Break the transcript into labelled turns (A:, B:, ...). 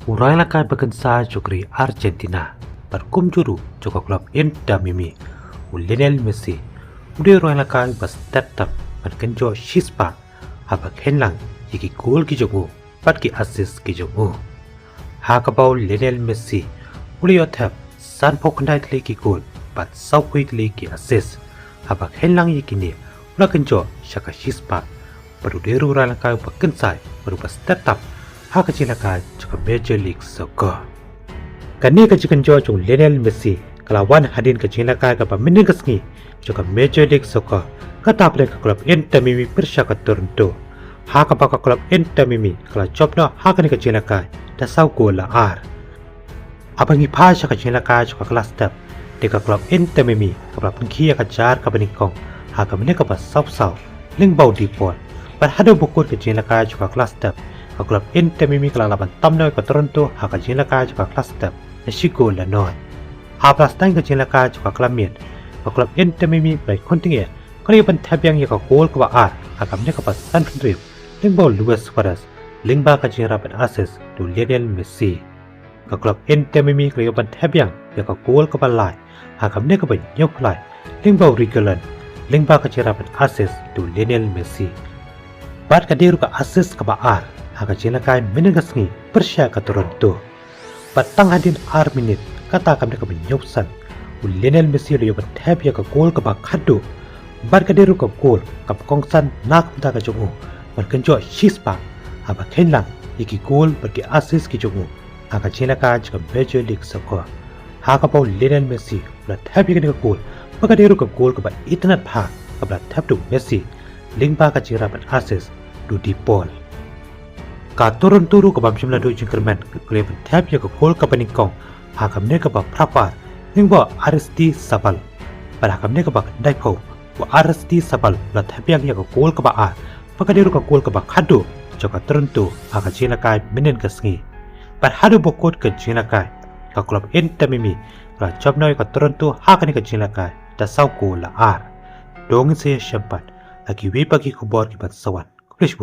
A: Orang lakai berkensa jogri Argentina berkum juru juga klub Inter Miami Lionel Messi udah orang lakai bas tetap berkenjo Shispa habak henlang yiki gol ki jogu pat ki assist ki jogu hakabau Lionel Messi udah yotap san pokandai tli ki gol pat saukui tli ki assist habak henlang yiki ni udah kenjo shaka Shispa baru deru orang lakai berkensa baru bas tetap hak kecilaka juga Major League Soccer. Kani kecikan jauh Lionel Messi kelawan hadin kecilaka ke pemain kesini juga Major League Soccer kata play ke klub Inter Miami bersyakat Toronto. Hak apa klub Inter Miami kalau jobnya hak ni kecilaka dah sau gol ar. Apa ni pas kecilaka juga kelas step di klub Inter Miami klub pengkia kejar ke penikong hak mereka pas sau ling bau di pol. Berhadu buku kecilaka juga kelas step klub Inter Miami kelalaban tamnoi ke Toronto hak kecilaka juga kelas step nasigo lanon. Hablas tang kecilaka juga kelamian klub Inter Miami baik konting ya kalau yang tabiang ya ke gol ke ar akamnya ke pas San Fernando ling bau Luis Suarez ling ba kecilaka assist tu Lionel Messi ke klub Inter Miami kalau yang tabiang ya ke gol ke balai akamnya ke banyak play ling bau Rigolan ling ba kecilaka assist tu Lionel Messi bat kadiru ke assist ke ar hak kecilaka menegasni persya ke Toronto. Patang hadin minit kata kami ke penyusan. Lionel Messi lu bertab ya ke gol ke bakado. Bar kadiru ke gol ke kongsan nak minta ke jongu. Berkenjo Shispa hak kenlang iki gol bagi assist ke jongu. Hak kecilaka juga Major League Soccer. Hak apa Lionel Messi bertab ya ke gol. Berkadiru ke gol ke internet hak ke bertab tu Messi. Link ba kecilaka assist du di pol. Ka Toronto ke bamsim ladu jingkerman ke bertab ya ke gol ke penikong hakamnya ke prapar ning ba Aristi Sabal pada hakamnya ke daipo wa Aristi Sabal bertab ya ke gol ke ar pakadiru ke gol ke kado joka Toronto hak kecilaka menen kesngi pada hadu bokot ke kecilaka ke klub Inter Miami la jobnoi ke Toronto hak ni kecilaka da sau gol ar dongin saya sempat lagi we bagi kubor ki bat sawan please